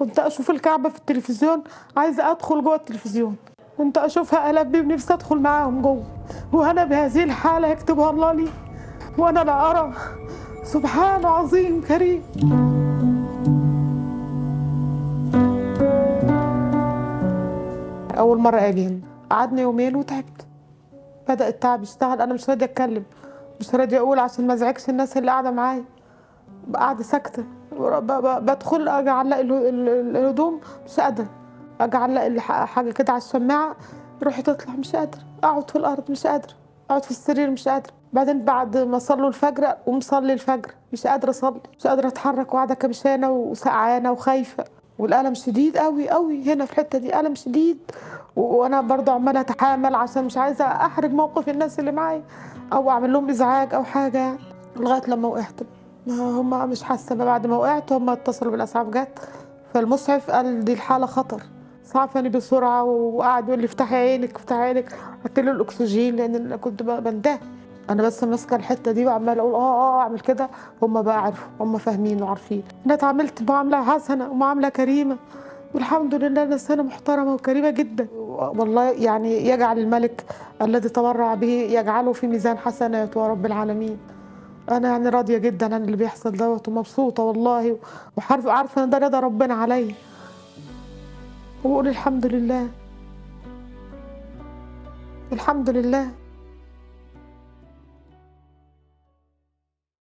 كنت اشوف الكعبه في التلفزيون، عايزه ادخل جوه التلفزيون، كنت اشوفها البي بنفسي ادخل معاهم جوه، وانا بهذه الحاله يكتبها الله لي وانا لا ارى. سبحان عظيم كريم. اول مره اجي هنا قعدنا يومين وتعبت، بدأ التعب يشتغل، انا مش راضيه اتكلم، مش راضيه اقول عشان ما ازعجش الناس اللي قاعده معايا، قاعده ساكته، بدخل اجي اعلق الهدوم مش قادره، اجي اعلق حاجه كده على الشماعه روحي تطلع مش قادره، اقعد في الارض مش قادره، اقعد في السرير مش قادره. بعدين بعد ما صلوا الفجر قوم صلي الفجر مش قادره اصلي، مش قادره اتحرك وقاعده كبشانه وسقعانه وخايفه، والالم شديد قوي قوي هنا في الحته دي، الم شديد. وانا برضه عماله اتحامل عشان مش عايزه احرج موقف الناس اللي معايا او اعمل لهم ازعاج او حاجه يعني، لغايه لما وقعت. ما هم مش حاسه بقى، بعد ما وقعت هم اتصلوا بالاسعاف جت، فالمسعف قال دي الحاله خطر، اسعفني بسرعه، وقعد يقول لي افتحي عينك افتحي عينك، حط له الاكسجين لان أنا كنت بنتهي. انا بس ماسكه الحته دي وعماله اقول اعمل كده، هم بقى عرفوا، هم فاهمين وعارفين انا اتعاملت معامله حسنه ومعامله كريمه، والحمد لله انا انسانه محترمه وكريمه جدا، والله يعني يجعل الملك الذي تبرع به يجعله في ميزان حسناته يا رب العالمين. انا يعني راضيه جدا عن اللي بيحصل دوت ومبسوطه والله، عارفه ان ده رضا ربنا عليا، وبقول الحمد لله الحمد لله.